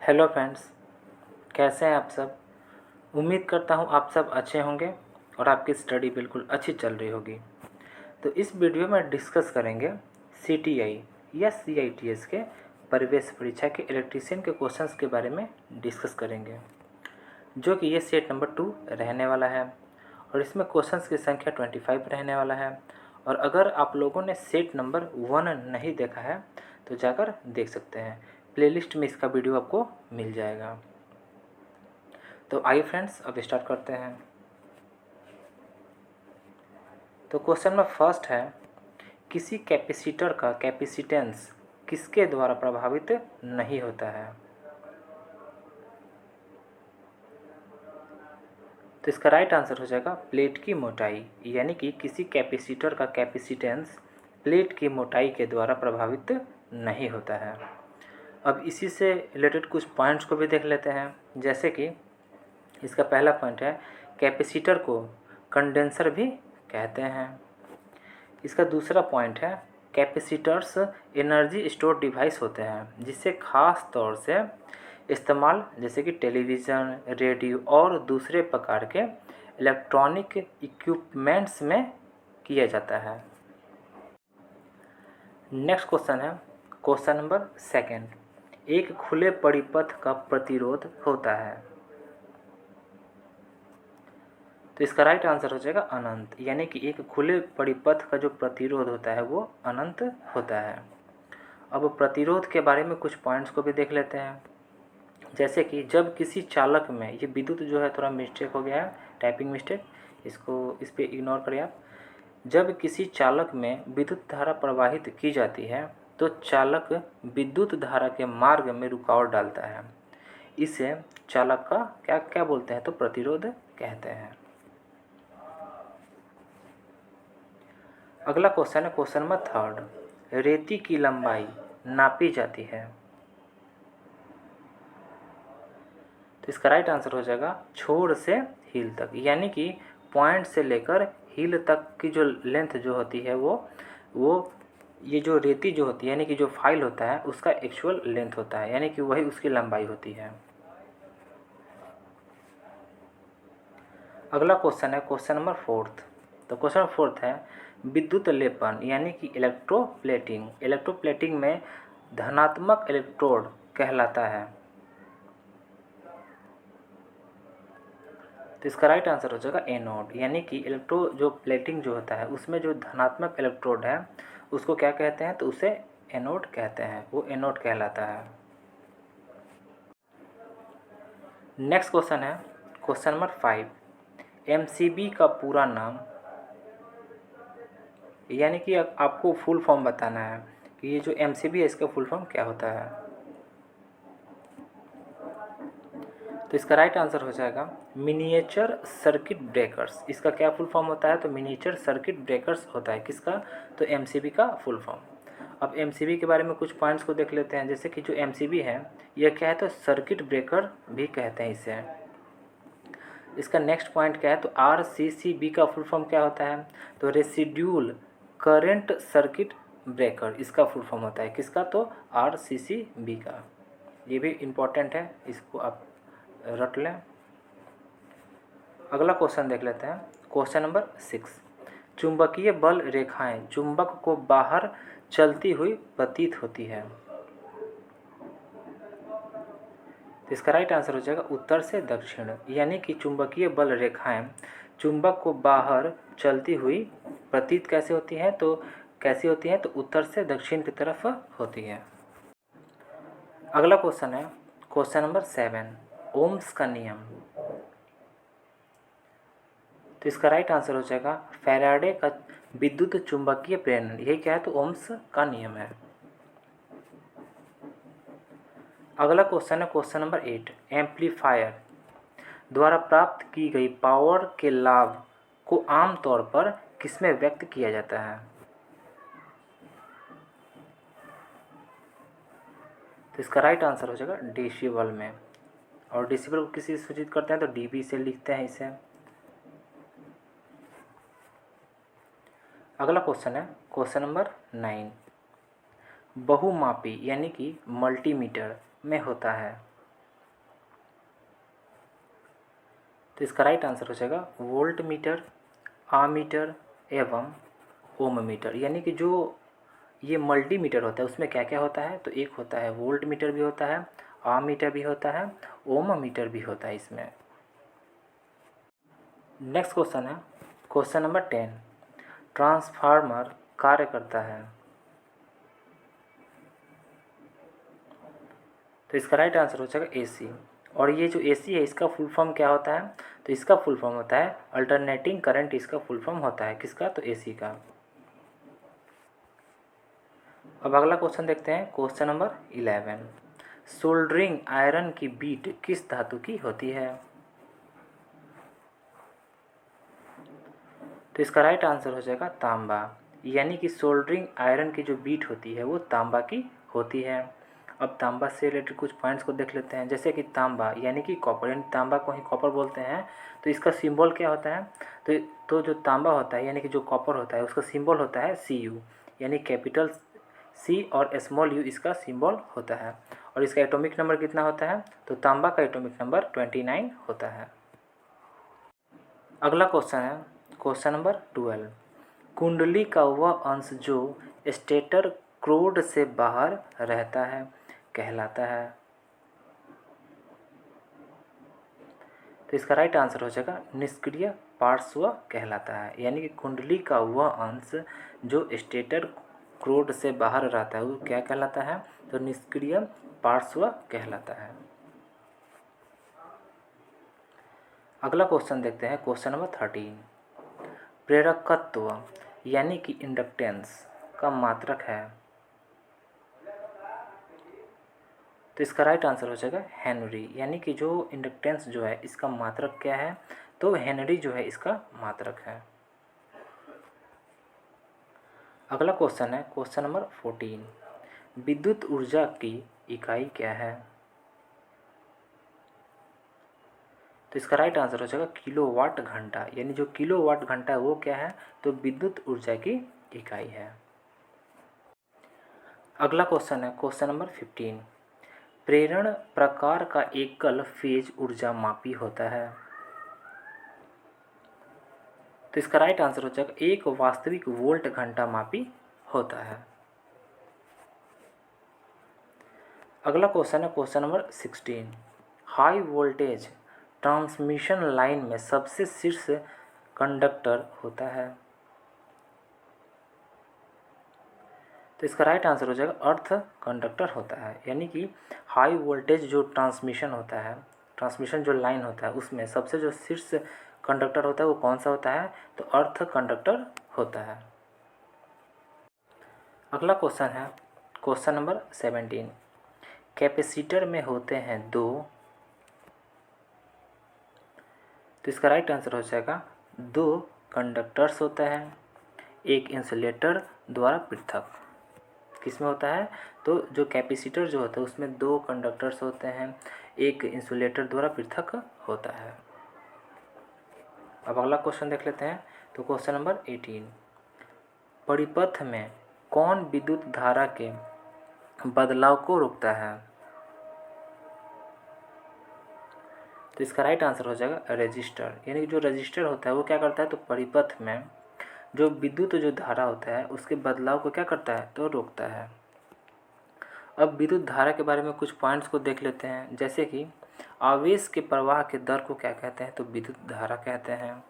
Hello friends, कैसे हैं आप सब। उम्मीद करता हूं आप सब अच्छे होंगे और आपकी स्टडी बिल्कुल अच्छी चल रही होगी। तो इस वीडियो में डिस्कस करेंगे सीटीआई या सीआईटीएस के प्रवेश परीक्षा के इलेक्ट्रीशियन के क्वेश्चंस के बारे में डिस्कस करेंगे, जो कि ये सेट नंबर 2 रहने वाला है और इसमें क्वेश्चंस की संख्या 25 रहने वाला है। और अगर आप लोगों ने सेट नंबर 1 नहीं देखा है तो जाकर देख सकते हैं, प्लेलिस्ट में इसका वीडियो आपको मिल जाएगा। तो आइए फ्रेंड्स, अब स्टार्ट करते हैं। तो क्वेश्चन में फर्स्ट है, किसी कैपेसिटर का कैपेसिटेंस किसके द्वारा प्रभावित नहीं होता है। तो इसका राइट आंसर हो जाएगा प्लेट की मोटाई, यानी कि किसी कैपेसिटर का कैपेसिटेंस प्लेट की मोटाई के द्वारा प्रभावित नहीं होता है। अब इसी से रिलेटेड कुछ पॉइंट्स को भी देख लेते हैं, जैसे कि इसका पहला पॉइंट है, कैपेसिटर को कंडेंसर भी कहते हैं। इसका दूसरा पॉइंट है, कैपेसिटर्स एनर्जी स्टोर डिवाइस होते हैं जिससे खास तौर से इस्तेमाल जैसे कि टेलीविज़न, रेडियो और दूसरे प्रकार के इलेक्ट्रॉनिक इक्विपमेंट्स में किया जाता है। नेक्स्ट क्वेश्चन है, क्वेश्चन नंबर सेकंड, एक खुले परिपथ का प्रतिरोध होता है। तो इसका राइट आंसर हो जाएगा अनंत, यानी कि एक खुले परिपथ का जो प्रतिरोध होता है वो अनंत होता है। अब प्रतिरोध के बारे में कुछ पॉइंट्स को भी देख लेते हैं, जैसे कि जब किसी चालक में, ये विद्युत जो है थोड़ा मिस्टेक हो गया है, टाइपिंग मिस्टेक, इस पे इग्नोर करें आप। जब किसी चालक में विद्युत धारा प्रवाहित की जाती है तो चालक विद्युत धारा के मार्ग में रुकावट डालता है, इसे चालक का क्या क्या बोलते हैं, तो प्रतिरोध कहते हैं। अगला क्वेश्चन है क्वेश्चन नंबर थर्ड, रेती की लंबाई नापी जाती है। तो इसका राइट आंसर हो जाएगा छोर से हील तक, यानी कि पॉइंट से लेकर हील तक की जो लेंथ जो होती है वो ये जो रेती जो होती है, यानी कि जो फाइल होता है उसका एक्चुअल लेंथ होता है, यानी कि वही उसकी लंबाई होती है। अगला क्वेश्चन है क्वेश्चन नंबर फोर्थ। तो क्वेश्चन फोर्थ है, विद्युत लेपन यानी कि इलेक्ट्रोप्लेटिंग, इलेक्ट्रोप्लेटिंग में धनात्मक इलेक्ट्रोड कहलाता है। तो इसका राइट आंसर हो जाएगा एनोड, यानी कि इलेक्ट्रो जो प्लेटिंग जो होता है उसमें जो धनात्मक इलेक्ट्रोड है उसको क्या कहते हैं, तो उसे एनोड कहते हैं, वो एनोड कहलाता है। नेक्स्ट क्वेश्चन है क्वेश्चन नंबर 5, एमसीबी का पूरा नाम, यानी कि आपको फुल फॉर्म बताना है कि ये जो एमसीबी है इसका फुल फॉर्म क्या होता है। तो इसका राइट आंसर हो जाएगा मिनिएचर सर्किट ब्रेकर्स। इसका क्या फुल फॉर्म होता है, तो मिनिएचर सर्किट ब्रेकर्स होता है किसका, तो एमसीबी का फुल फॉर्म। अब एमसीबी के बारे में कुछ पॉइंट्स को देख लेते हैं, जैसे कि जो एमसीबी है यह क्या है, तो सर्किट ब्रेकर भी कहते हैं इसे। इसका नेक्स्ट पॉइंट क्या है, तो आरसीसीबी का फुल फॉर्म क्या होता है, तो रेसिड्यूल करंट सर्किट ब्रेकर, इसका फुल फॉर्म होता है किसका, तो आरसीसीबी का। ये भी इम्पोर्टेंट है, इसको आप रट लें। अगला क्वेश्चन देख लेते हैं क्वेश्चन नंबर 6, चुंबकीय बल रेखाएं चुंबक को बाहर चलती हुई प्रतीत होती है। तो इसका राइट आंसर हो जाएगा उत्तर से दक्षिण, यानी कि चुंबकीय बल रेखाएं चुंबक को बाहर चलती हुई प्रतीत कैसे होती हैं, तो कैसी होती हैं, तो उत्तर से दक्षिण की तरफ होती है। अगला क्वेश्चन है क्वेश्चन नंबर 7, ओम्स का नियम। तो इसका राइट आंसर हो जाएगा फैराडे का विद्युत चुंबकीय प्रेरण, यही क्या है, तो ओम्स का नियम है। अगला क्वेश्चन है क्वेश्चन नंबर 8, एम्पलीफायर द्वारा प्राप्त की गई पावर के लाभ को आमतौर पर किसमें व्यक्त किया जाता है। तो इसका राइट आंसर हो जाएगा डेसिबल में, और डेसिबल को किसी से सूचित करते हैं तो डीबी से लिखते हैं इसे। अगला क्वेश्चन है क्वेश्चन नंबर 9, बहुमापी यानी कि मल्टीमीटर में होता है। तो इसका राइट आंसर हो जाएगा वोल्ट मीटर, आमीटर एवं ओम मीटर। यानी कि जो ये मल्टीमीटर होता है उसमें क्या क्या होता है, तो एक होता है वोल्ट मीटर भी होता है, आमीटर भी होता है, ओम मीटर भी होता है इसमें। नेक्स्ट क्वेश्चन है क्वेश्चन नंबर 10, ट्रांसफार्मर कार्य करता है। तो इसका राइट आंसर हो जाएगा एसी। और ये जो एसी है इसका फुल फॉर्म क्या होता है, तो इसका फुल फॉर्म होता है अल्टरनेटिंग करंट। इसका फुल फॉर्म होता है किसका, तो एसी का। अब अगला क्वेश्चन देखते हैं क्वेश्चन नंबर 11, सोल्डरिंग आयरन की बीट किस धातु की होती है। तो इसका राइट आंसर हो जाएगा तांबा। यानी कि सोल्डरिंग आयरन की जो बीट होती है वो तांबा की होती है। अब तांबा से रिलेटेड कुछ पॉइंट्स को देख लेते हैं, जैसे कि तांबा यानी कि कॉपर, यानी तांबा को ही कॉपर बोलते हैं। तो इसका सिंबल क्या होता है, तो जो तांबा होता है यानी कि जो कॉपर होता है उसका सिंबल होता है Cu, यानी कैपिटल C और स्मॉल u इसका सिंबल होता है। और इसका एटॉमिक नंबर कितना होता है, तो तांबा का एटॉमिक नंबर 29 होता है। अगला क्वेश्चन है क्वेश्चन नंबर 12, कुंडली का वह अंश जो स्टेटर क्रोड से बाहर रहता है कहलाता है। तो इसका राइट आंसर हो जाएगा निष्क्रिय पार्श्व कहलाता है। यानी कि कुंडली का वह अंश जो स्टेटर क्रोड से बाहर रहता है वो क्या कहलाता है, तो निष्क्रिय पार्श्व कहलाता है। अगला क्वेश्चन देखते हैं क्वेश्चन नंबर 13, प्रेरकत्व यानी कि इंडक्टेंस का मात्रक है। तो इसका राइट आंसर हो जाएगा हेनरी। यानी कि जो इंडक्टेंस जो है इसका मात्रक क्या है, तो हेनरी जो है इसका मात्रक है। अगला क्वेश्चन है क्वेश्चन नंबर 14, विद्युत ऊर्जा की इकाई क्या है। तो इसका राइट आंसर हो जाएगा किलोवाट घंटा। यानी जो किलोवाट घंटा है वो क्या है, तो विद्युत ऊर्जा की इकाई है। अगला क्वेश्चन है क्वेश्चन नंबर 15, प्रेरण प्रकार का एकल फेज ऊर्जा मापी होता है। तो इसका राइट आंसर हो जाएगा एक वास्तविक वोल्ट घंटा मापी होता है। अगला क्वेश्चन है question number 16, high voltage transmission line में सबसे शीर्ष कंडक्टर होता है। तो इसका राइट आंसर हो जाएगा अर्थ कंडक्टर होता है। यानी कि हाई वोल्टेज जो ट्रांसमिशन होता है, ट्रांसमिशन जो लाइन होता है उसमें सबसे जो शीर्ष कंडक्टर होता है वो कौन सा होता है, तो अर्थ कंडक्टर होता है। अगला क्वेश्चन है क्वेश्चन नंबर 17, कैपेसिटर में होते हैं दो। तो इसका राइट आंसर हो जाएगा दो कंडक्टर्स होता है, एक इंसुलेटर द्वारा पृथक। किसमें होता है, तो जो कैपेसिटर जो होता है उसमें दो कंडक्टर्स होते हैं, एक इंसुलेटर द्वारा पृथक होता है। अब अगला क्वेश्चन देख लेते हैं, तो क्वेश्चन नंबर 18, परिपथ में कौन विद्युत धारा के बदलाव को रोकता है। तो इसका राइट आंसर हो जाएगा रेजिस्टर। यानी कि जो रेजिस्टर होता है वो क्या करता है, तो परिपथ में जो विद्युत जो धारा होता है उसके बदलाव को क्या करता है, तो रोकता है। अब विद्युत धारा के बारे में कुछ पॉइंट्स को देख लेते हैं, जैसे कि आवेश के प्रवाह के दर को क्या कहते हैं, तो विद्युत धारा कहते हैं।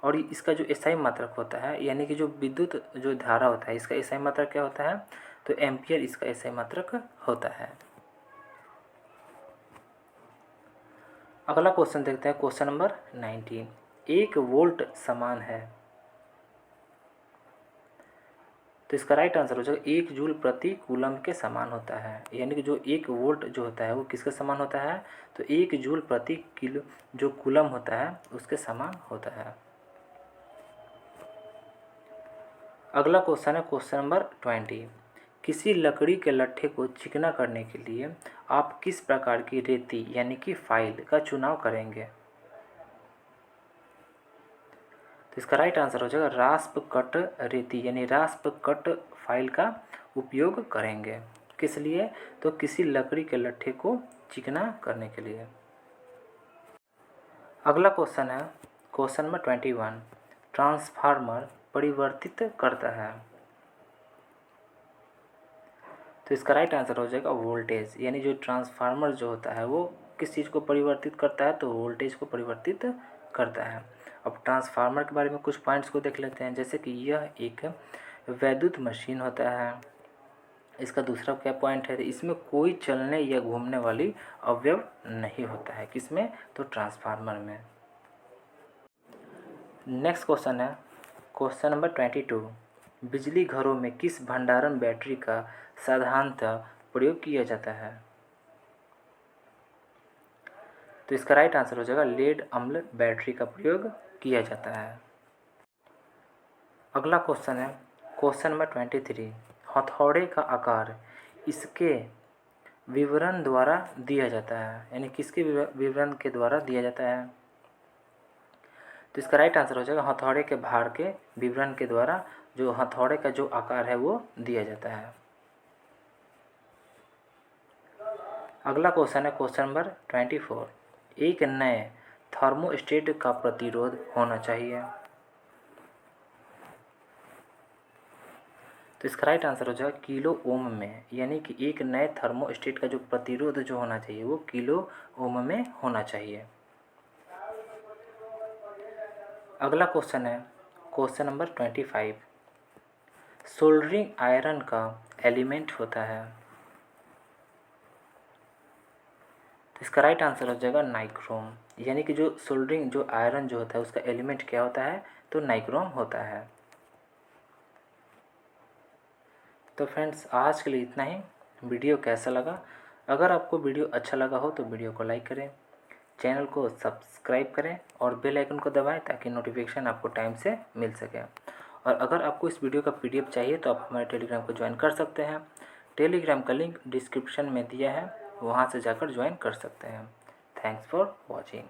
और इसका जो एसआई मात्रक होता है, यानी कि जो विद्युत जो धारा होता है इसका एसआई मात्रक क्या होता है, तो एम्पियर इसका एसआई मात्रक होता है। अगला क्वेश्चन देखते हैं क्वेश्चन नंबर 19, एक वोल्ट समान है। तो इसका राइट आंसर हो जाएगा एक जूल प्रति कूलम के समान होता है। यानी कि जो एक वोल्ट जो होता है वो किसके समान होता है, तो एक जूल प्रति किलो जो कूलम होता है उसके समान होता है। अगला क्वेश्चन है क्वेश्चन नंबर 20, किसी लकड़ी के लट्ठे को चिकना करने के लिए आप किस प्रकार की रेती यानी कि फाइल का चुनाव करेंगे। तो इसका राइट आंसर हो जाएगा रास्प कट रेती, यानी रास्प कट फाइल का उपयोग करेंगे। किस लिए, तो किसी लकड़ी के लट्ठे को चिकना करने के लिए। अगला क्वेश्चन है क्वेश्चन नंबर 21, ट्रांसफार्मर परिवर्तित करता है। तो इसका राइट आंसर हो जाएगा वोल्टेज, यानी जो ट्रांसफार्मर जो होता है वो किस चीज़ को परिवर्तित करता है, तो वोल्टेज को परिवर्तित करता है। अब ट्रांसफार्मर के बारे में कुछ पॉइंट्स को देख लेते हैं, जैसे कि यह एक वैद्युत मशीन होता है। इसका दूसरा क्या पॉइंट है, इसमें कोई चलने या घूमने वाली अवयव नहीं होता है, किसमें, तो ट्रांसफार्मर में। नेक्स्ट क्वेश्चन है क्वेश्चन नंबर 22, बिजली घरों में किस भंडारण बैटरी का साधारणतः प्रयोग किया जाता है। तो इसका राइट आंसर हो जाएगा लेड अम्ल बैटरी का प्रयोग किया जाता है। अगला क्वेश्चन है क्वेश्चन नंबर 23, हथौड़े का आकार इसके विवरण द्वारा दिया जाता है, यानी किसके विवरण के द्वारा दिया जाता है। तो इसका राइट आंसर हो जाएगा हथौड़े के भार के विवरण के द्वारा जो हथौड़े का जो आकार है वो दिया जाता है। अगला क्वेश्चन है क्वेश्चन नंबर 24, एक नए थर्मोस्टेट का प्रतिरोध होना चाहिए। तो इसका राइट आंसर हो जाएगा किलो ओम में, यानी कि एक नए थर्मोस्टेट का जो प्रतिरोध जो होना चाहिए वो किलो ओम में होना चाहिए। अगला क्वेश्चन है क्वेश्चन नंबर 25, सोल्डरिंग आयरन का एलिमेंट होता है। तो इसका राइट आंसर हो जाएगा नाइक्रोम, यानी कि जो सोल्डरिंग जो आयरन जो होता है उसका एलिमेंट क्या होता है, तो नाइक्रोम होता है। तो फ्रेंड्स आज के लिए इतना ही। वीडियो कैसा लगा, अगर आपको वीडियो अच्छा लगा हो तो वीडियो को लाइक करें, चैनल को सब्सक्राइब करें और बेल आइकन को दबाएं ताकि नोटिफिकेशन आपको टाइम से मिल सके। और अगर आपको इस वीडियो का PDF चाहिए तो आप हमारे टेलीग्राम को ज्वाइन कर सकते हैं। टेलीग्राम का लिंक डिस्क्रिप्शन में दिया है, वहाँ से जाकर ज्वाइन कर सकते हैं। Thanks for watching.